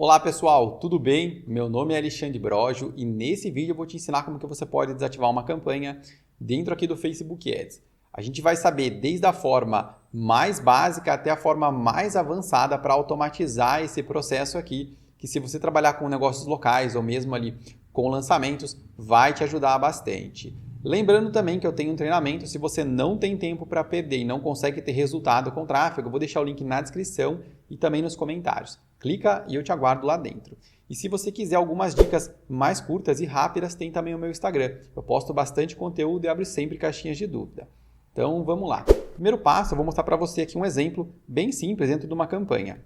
Olá pessoal, tudo bem? Meu nome é Alexandre Brojo e nesse vídeo eu vou te ensinar como que você pode desativar uma campanha dentro aqui do Facebook Ads. A gente vai saber desde a forma mais básica até a forma mais avançada para automatizar esse processo aqui, que se você trabalhar com negócios locais ou mesmo ali com lançamentos, vai te ajudar bastante. Lembrando também que eu tenho um treinamento, se você não tem tempo para perder e não consegue ter resultado com tráfego, eu vou deixar o link na descrição e também nos comentários. Clica e eu te aguardo lá dentro. E se você quiser algumas dicas mais curtas e rápidas, tem também o meu Instagram. Eu posto bastante conteúdo e abro sempre caixinhas de dúvida. Então vamos lá. Primeiro passo, eu vou mostrar para você aqui um exemplo bem simples dentro de uma campanha.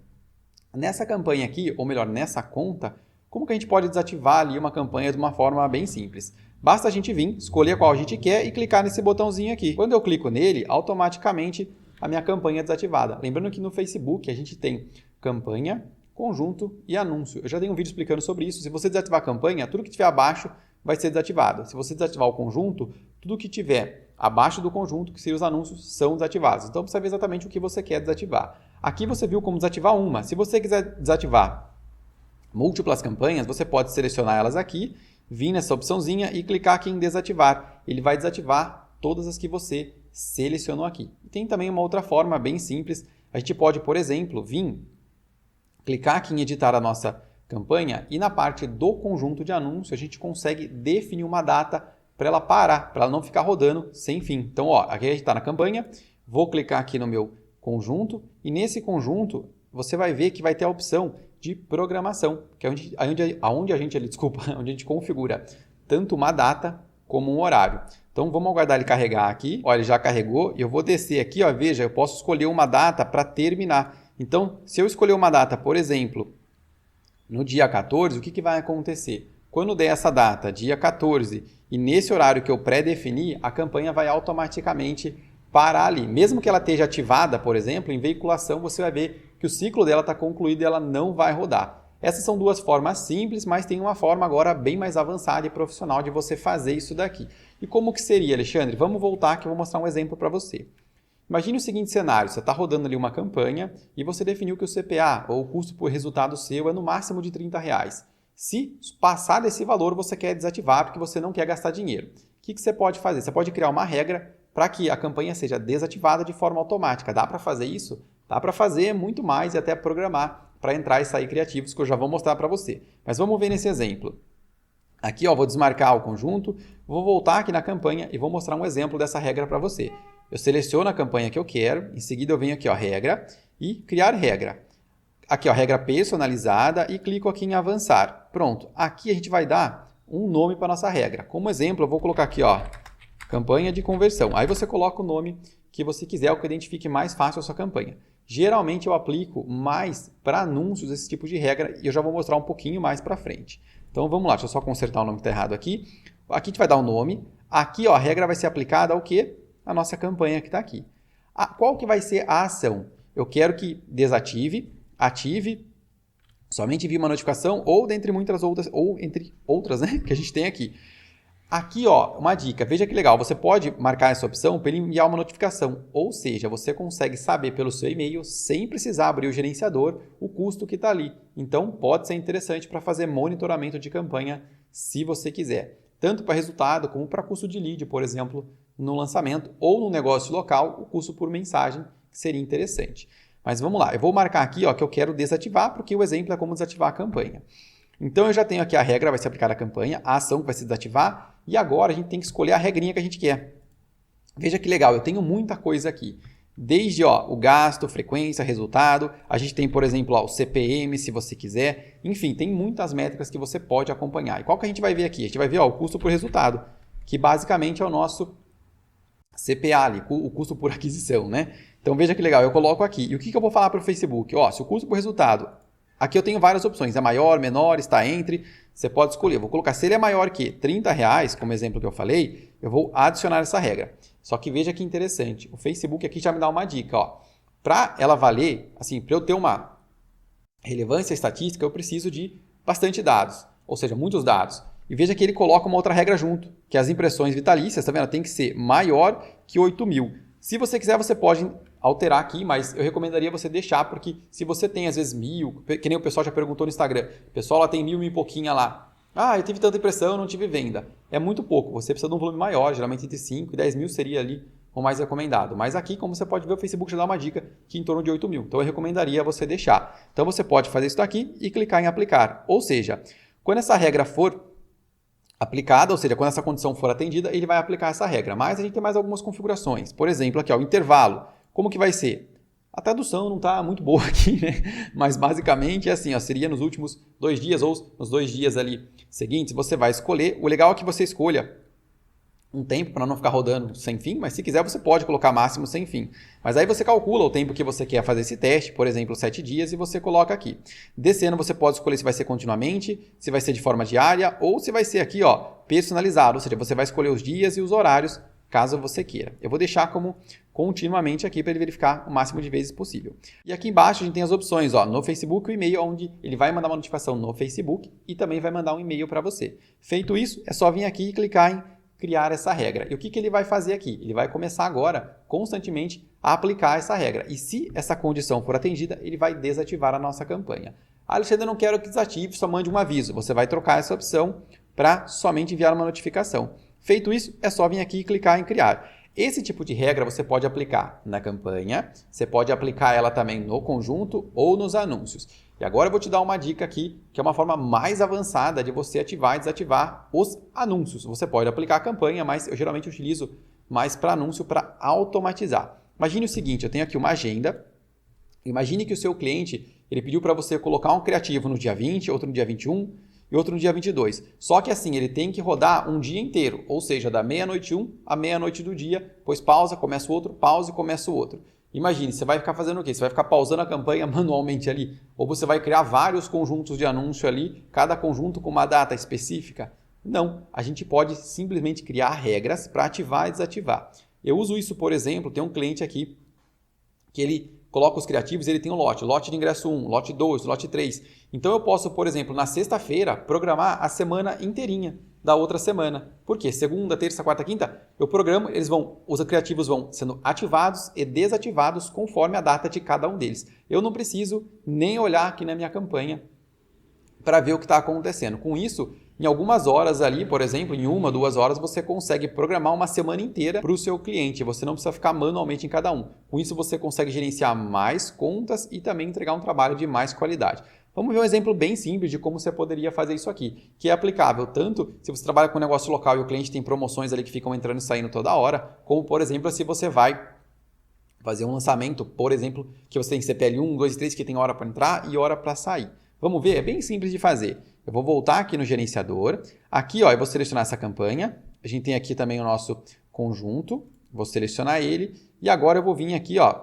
Nessa campanha aqui, ou melhor, nessa conta, como que a gente pode desativar ali uma campanha de uma forma bem simples? Basta a gente vir, escolher qual a gente quer e clicar nesse botãozinho aqui. Quando eu clico nele, automaticamente a minha campanha é desativada. Lembrando que no Facebook a gente tem campanha, conjunto e anúncio. Eu já tenho um vídeo explicando sobre isso. Se você desativar a campanha, tudo que estiver abaixo vai ser desativado. Se você desativar o conjunto, tudo que estiver abaixo do conjunto, que seriam os anúncios, são desativados. Então, você vai ver exatamente o que você quer desativar. Aqui você viu como desativar uma. Se você quiser desativar múltiplas campanhas, você pode selecionar elas aqui, vir nessa opçãozinha e clicar aqui em desativar. Ele vai desativar todas as que você selecionou aqui. E tem também uma outra forma bem simples. A gente pode, por exemplo, vir clicar aqui em editar a nossa campanha e na parte do conjunto de anúncio a gente consegue definir uma data para ela parar, para ela não ficar rodando sem fim. Então, ó, aqui a gente está na campanha, vou clicar aqui no meu conjunto e nesse conjunto você vai ver que vai ter a opção de programação, que é onde a gente configura tanto uma data como um horário. Então, vamos aguardar ele carregar aqui. Olha, ele já carregou e eu vou descer aqui, ó, veja, eu posso escolher uma data para terminar. Então, se eu escolher uma data, por exemplo, no dia 14, o que vai acontecer? Quando der essa data, dia 14, e nesse horário que eu pré-defini, a campanha vai automaticamente parar ali. Mesmo que ela esteja ativada, por exemplo, em veiculação, você vai ver que o ciclo dela está concluído e ela não vai rodar. Essas são duas formas simples, mas tem uma forma agora bem mais avançada e profissional de você fazer isso daqui. E como que seria, Alexandre? Vamos voltar que eu vou mostrar um exemplo para você. Imagine o seguinte cenário, você está rodando ali uma campanha e você definiu que o CPA, ou o custo por resultado seu, é no máximo de R$30. Se passar desse valor, você quer desativar porque você não quer gastar dinheiro. O que você pode fazer? Você pode criar uma regra para que a campanha seja desativada de forma automática. Dá para fazer isso? Dá para fazer muito mais e até programar para entrar e sair criativos, que eu já vou mostrar para você. Mas vamos ver nesse exemplo. Aqui, ó, vou desmarcar o conjunto, vou voltar aqui na campanha e vou mostrar um exemplo dessa regra para você. Eu seleciono a campanha que eu quero, em seguida eu venho aqui, ó, regra e criar regra. Aqui, ó, regra personalizada e clico aqui em avançar. Pronto, aqui a gente vai dar um nome para nossa regra. Como exemplo, eu vou colocar aqui, ó, campanha de conversão. Aí você coloca o nome que você quiser, o que identifique mais fácil a sua campanha. Geralmente eu aplico mais para anúncios esse tipo de regra e eu já vou mostrar um pouquinho mais para frente. Então vamos lá, deixa eu só consertar o nome que está errado aqui. Aqui a gente vai dar o nome. Aqui, ó, a regra vai ser aplicada ao quê? A nossa campanha que está aqui. Qual que vai ser a ação? Eu quero que desative, ative, somente envie uma notificação ou dentre muitas outras, ou entre outras, né, que a gente tem aqui. Aqui, ó, uma dica, veja que legal, você pode marcar essa opção para ele enviar uma notificação, ou seja, você consegue saber pelo seu e-mail, sem precisar abrir o gerenciador, o custo que está ali. Então, pode ser interessante para fazer monitoramento de campanha, se você quiser. Tanto para resultado, como para custo de lead, por exemplo, no lançamento, ou no negócio local, o custo por mensagem, que seria interessante. Mas vamos lá, eu vou marcar aqui, ó, que eu quero desativar, porque o exemplo é como desativar a campanha. Então, eu já tenho aqui a regra, vai ser aplicada à campanha, a ação que vai se desativar, e agora a gente tem que escolher a regrinha que a gente quer. Veja que legal, eu tenho muita coisa aqui. Desde, ó, o gasto, frequência, resultado, a gente tem, por exemplo, ó, o CPM, se você quiser. Enfim, tem muitas métricas que você pode acompanhar. E qual que a gente vai ver aqui? A gente vai ver, ó, o custo por resultado, que basicamente é o nosso CPA ali, o custo por aquisição, né? Então, veja que legal, eu coloco aqui. E o que eu vou falar para o Facebook? Ó, se o custo por resultado, aqui eu tenho várias opções, é maior, menor, está entre, você pode escolher. Eu vou colocar, se ele é maior que R$30, como exemplo que eu falei, eu vou adicionar essa regra. Só que veja que interessante, o Facebook aqui já me dá uma dica, ó. Para ela valer, assim, para eu ter uma relevância estatística, eu preciso de bastante dados, ou seja, muitos dados. E veja que ele coloca uma outra regra junto, que as impressões vitalícias, tá vendo? Tem que ser maior que 8.000. Se você quiser, você pode alterar aqui, mas eu recomendaria você deixar, porque se você tem às vezes 1000, que nem o pessoal já perguntou no Instagram, o pessoal lá tem 1000 e pouquinha lá. Ah, eu tive tanta impressão, não tive venda. É muito pouco, você precisa de um volume maior, geralmente entre 5 e 10 mil seria ali o mais recomendado. Mas aqui, como você pode ver, o Facebook já dá uma dica que em torno de 8 mil. Então eu recomendaria você deixar. Então você pode fazer isso aqui e clicar em aplicar. Ou seja, quando essa regra for aplicada, ou seja, quando essa condição for atendida, ele vai aplicar essa regra. Mas a gente tem mais algumas configurações. Por exemplo, aqui ó, o intervalo. Como que vai ser? A tradução não está muito boa aqui, né? Mas basicamente é assim, ó, seria nos últimos 2 dias ou nos 2 dias ali seguintes, você vai escolher. O legal é que você escolha um tempo para não ficar rodando sem fim, mas se quiser você pode colocar máximo sem fim. Mas aí você calcula o tempo que você quer fazer esse teste, por exemplo, 7 dias, e você coloca aqui. Descendo você pode escolher se vai ser continuamente, se vai ser de forma diária ou se vai ser aqui, ó, personalizado, ou seja, você vai escolher os dias e os horários caso você queira. Eu vou deixar como continuamente aqui para ele verificar o máximo de vezes possível. E aqui embaixo a gente tem as opções, ó, no Facebook, o e-mail, onde ele vai mandar uma notificação no Facebook e também vai mandar um e-mail para você. Feito isso, é só vir aqui e clicar em criar essa regra. E o que ele vai fazer aqui? Ele vai começar agora, constantemente, a aplicar essa regra. E se essa condição for atendida, ele vai desativar a nossa campanha. Alexandre, eu não quero que desative, só mande um aviso. Você vai trocar essa opção para somente enviar uma notificação. Feito isso, é só vir aqui e clicar em criar. Esse tipo de regra você pode aplicar na campanha, você pode aplicar ela também no conjunto ou nos anúncios. E agora eu vou te dar uma dica aqui, que é uma forma mais avançada de você ativar e desativar os anúncios. Você pode aplicar a campanha, mas eu geralmente utilizo mais para anúncio, para automatizar. Imagine o seguinte, eu tenho aqui uma agenda. Imagine que o seu cliente ele pediu para você colocar um criativo no dia 20, outro no dia 21 e outro no dia 22. Só que assim, ele tem que rodar um dia inteiro, ou seja, da meia-noite 1 à meia-noite do dia, pois pausa, começa o outro, pausa e começa o outro. Imagine, você vai ficar fazendo o quê? Você vai ficar pausando a campanha manualmente ali? Ou você vai criar vários conjuntos de anúncio ali, cada conjunto com uma data específica? Não, a gente pode simplesmente criar regras para ativar e desativar. Eu uso isso, por exemplo, tem um cliente aqui que ele coloca os criativos e ele tem um lote de ingresso 1, lote 2, lote 3. Então eu posso, por exemplo, na sexta-feira, programar a semana inteirinha da outra semana. Por quê? Segunda, terça, quarta, quinta, eu programo, os criativos vão sendo ativados e desativados conforme a data de cada um deles. Eu não preciso nem olhar aqui na minha campanha para ver o que está acontecendo. Com isso, em algumas horas ali, por exemplo, em 1, 2 horas, você consegue programar uma semana inteira para o seu cliente. Você não precisa ficar manualmente em cada um. Com isso, você consegue gerenciar mais contas e também entregar um trabalho de mais qualidade. Vamos ver um exemplo bem simples de como você poderia fazer isso aqui, que é aplicável tanto se você trabalha com um negócio local e o cliente tem promoções ali que ficam entrando e saindo toda hora, como, por exemplo, se você vai fazer um lançamento, por exemplo, que você tem CPL 1, 2 e 3, que tem hora para entrar e hora para sair. Vamos ver? É bem simples de fazer. Eu vou voltar aqui no gerenciador. Aqui, ó, eu vou selecionar essa campanha. A gente tem aqui também o nosso conjunto. Vou selecionar ele. E agora eu vou vir aqui, ó,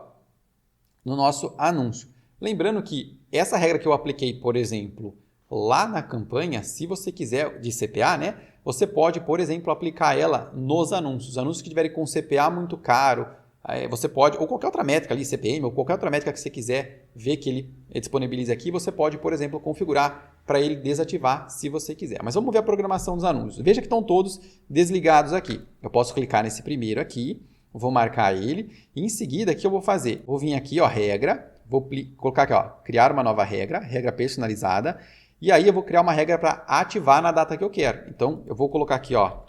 no nosso anúncio. Lembrando que essa regra que eu apliquei, por exemplo, lá na campanha, se você quiser de CPA, né, você pode, por exemplo, aplicar ela nos anúncios. Anúncios que tiverem com CPA muito caro, você pode, ou qualquer outra métrica ali, CPM, ou qualquer outra métrica que você quiser ver que ele disponibilize aqui, você pode, por exemplo, configurar para ele desativar se você quiser. Mas vamos ver a programação dos anúncios. Veja que estão todos desligados aqui. Eu posso clicar nesse primeiro aqui, vou marcar ele, e em seguida, o que eu vou fazer? Vou vir aqui, ó, regra, vou colocar aqui, ó, criar uma nova regra, regra personalizada, e aí eu vou criar uma regra para ativar na data que eu quero. Então, eu vou colocar aqui, ó,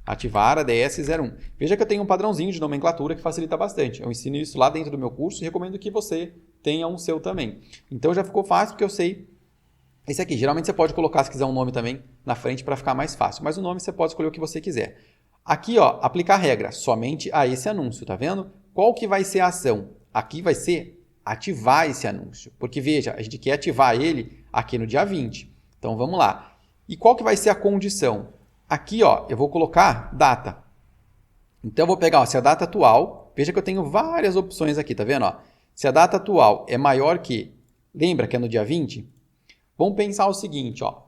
ativar a DS01. Veja que eu tenho um padrãozinho de nomenclatura que facilita bastante. Eu ensino isso lá dentro do meu curso e recomendo que você tenha um seu também. Então já ficou fácil porque eu sei esse aqui. Geralmente você pode colocar, se quiser, um nome também na frente para ficar mais fácil. Mas o nome você pode escolher o que você quiser. Aqui, ó, aplicar regra somente a esse anúncio, tá vendo? Qual que vai ser a ação? Aqui vai ser ativar esse anúncio. Porque veja, a gente quer ativar ele aqui no dia 20. Então vamos lá. E qual que vai ser a condição? Aqui, ó, eu vou colocar data. Então, eu vou pegar, ó, se a data atual, veja que eu tenho várias opções aqui, tá vendo? Ó? Se a data atual é maior que, lembra que é no dia 20? Vamos pensar o seguinte, ó,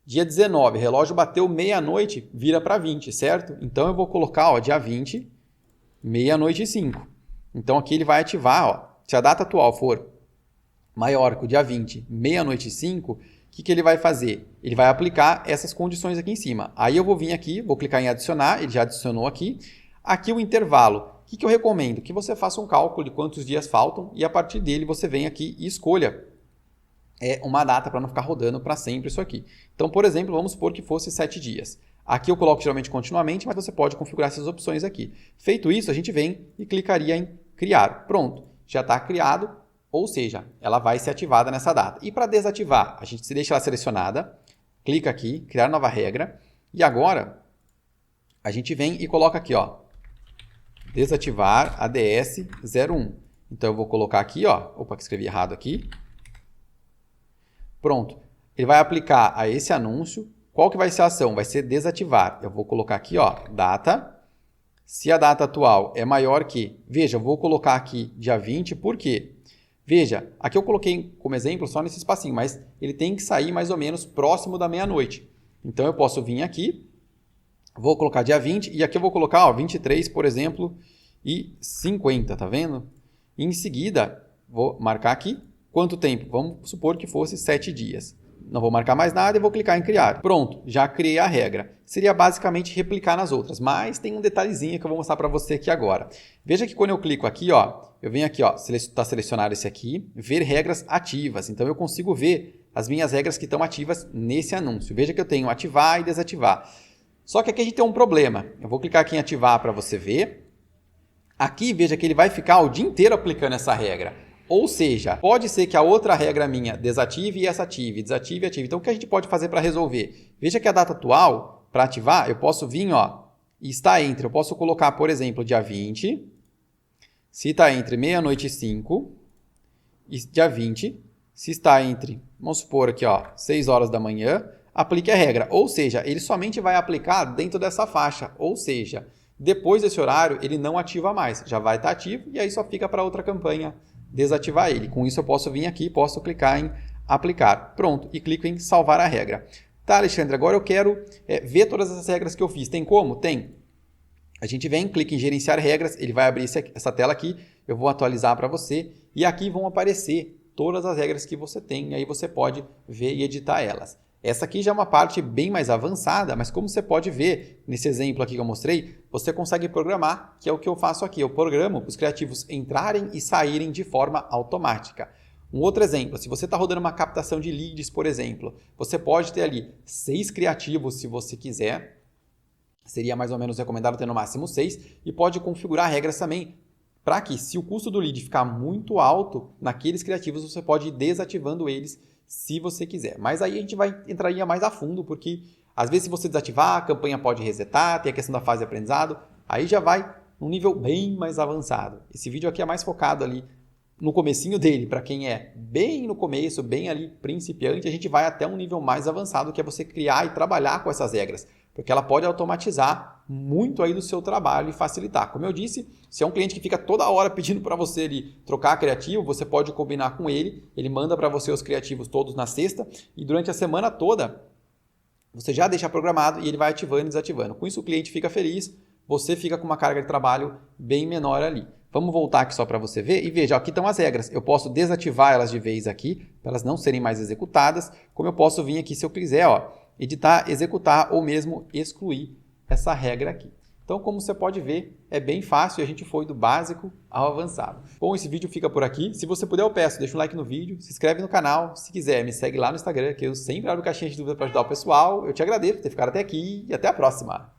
dia 19, relógio bateu meia-noite, vira para 20, certo? Então, eu vou colocar, ó, dia 20, meia-noite e 5. Então, aqui ele vai ativar, ó, se a data atual for maior que o dia 20, meia-noite e 5, o que ele vai fazer? Ele vai aplicar essas condições aqui em cima. Aí eu vou vir aqui, vou clicar em adicionar, ele já adicionou aqui. Aqui o intervalo. O que eu recomendo? Que você faça um cálculo de quantos dias faltam e a partir dele você vem aqui e escolha uma data para não ficar rodando para sempre isso aqui. Então, por exemplo, vamos supor que fosse 7 dias. Aqui eu coloco geralmente continuamente, mas você pode configurar essas opções aqui. Feito isso, a gente vem e clicaria em criar. Pronto, já está criado, ou seja, ela vai ser ativada nessa data. E para desativar, a gente deixa ela selecionada, clica aqui, criar nova regra, e agora a gente vem e coloca aqui, ó, desativar ADS 01. Então eu vou colocar aqui, ó, opa, que escrevi errado aqui. Pronto, ele vai aplicar a esse anúncio. Qual que vai ser a ação? Vai ser desativar. Eu vou colocar aqui, ó, data. Se a data atual é maior que... Veja, eu vou colocar aqui dia 20, por quê? Veja, aqui eu coloquei como exemplo só nesse espacinho, mas ele tem que sair mais ou menos próximo da meia-noite. Então eu posso vir aqui, vou colocar dia 20 e aqui eu vou colocar, ó, 23, por exemplo, e 50, tá vendo? E em seguida, vou marcar aqui quanto tempo. Vamos supor que fosse 7 dias. Não vou marcar mais nada e vou clicar em criar. Pronto, já criei a regra. Seria basicamente replicar nas outras, mas tem um detalhezinho que eu vou mostrar para você aqui agora. Veja que quando eu clico aqui, ó, eu venho aqui, ó, está selecionado esse aqui, ver regras ativas. Então eu consigo ver as minhas regras que estão ativas nesse anúncio. Veja que eu tenho ativar e desativar. Só que aqui a gente tem um problema. Eu vou clicar aqui em ativar para você ver. Aqui, veja que ele vai ficar o dia inteiro aplicando essa regra. Ou seja, pode ser que a outra regra minha desative e essa ative, desative e ative. Então, o que a gente pode fazer para resolver? Veja que a data atual, para ativar, eu posso vir, ó, e está entre, eu posso colocar, por exemplo, dia 20, se está entre meia-noite e 5, e dia 20, se está entre, vamos supor aqui, ó, 6 horas da manhã, aplique a regra. Ou seja, ele somente vai aplicar dentro dessa faixa. Ou seja, depois desse horário, ele não ativa mais. Já vai estar ativo e aí só fica para outra campanha desativar ele. Com isso eu posso vir aqui, posso clicar em aplicar. Pronto, e clico em salvar a regra. Tá, Alexandre, agora eu quero ver todas as regras que eu fiz. Tem como? Tem. A gente vem, clica em gerenciar regras, ele vai abrir essa tela aqui, eu vou atualizar para você e aqui vão aparecer todas as regras que você tem e aí você pode ver e editar elas. Essa aqui já é uma parte bem mais avançada, mas como você pode ver nesse exemplo aqui que eu mostrei, você consegue programar, que é o que eu faço aqui. Eu programo para os criativos entrarem e saírem de forma automática. Um outro exemplo, se você está rodando uma captação de leads, por exemplo, você pode ter ali 6 criativos se você quiser. Seria mais ou menos recomendado ter no máximo 6 e pode configurar regras também para que, se o custo do lead ficar muito alto, naqueles criativos você pode ir desativando eles se você quiser. Mas aí a gente entraria mais a fundo, porque às vezes se você desativar, a campanha pode resetar, tem a questão da fase de aprendizado, aí já vai num nível bem mais avançado. Esse vídeo aqui é mais focado ali no comecinho dele, para quem é bem no começo, bem ali principiante, a gente vai até um nível mais avançado, que é você criar e trabalhar com essas regras, porque ela pode automatizar muito aí do seu trabalho e facilitar. Como eu disse, se é um cliente que fica toda hora pedindo para você ali trocar criativo, você pode combinar com ele, ele manda para você os criativos todos na sexta e durante a semana toda você já deixa programado e ele vai ativando e desativando. Com isso o cliente fica feliz, você fica com uma carga de trabalho bem menor ali. Vamos voltar aqui só para você ver e veja, aqui estão as regras. Eu posso desativar elas de vez aqui, para elas não serem mais executadas, como eu posso vir aqui se eu quiser, ó, editar, executar ou mesmo excluir essa regra aqui. Então, como você pode ver, é bem fácil e a gente foi do básico ao avançado. Bom, esse vídeo fica por aqui. Se você puder, eu peço, deixa um like no vídeo, se inscreve no canal. Se quiser, me segue lá no Instagram, que eu sempre abro caixinha de dúvida para ajudar o pessoal. Eu te agradeço por ter ficado até aqui e até a próxima!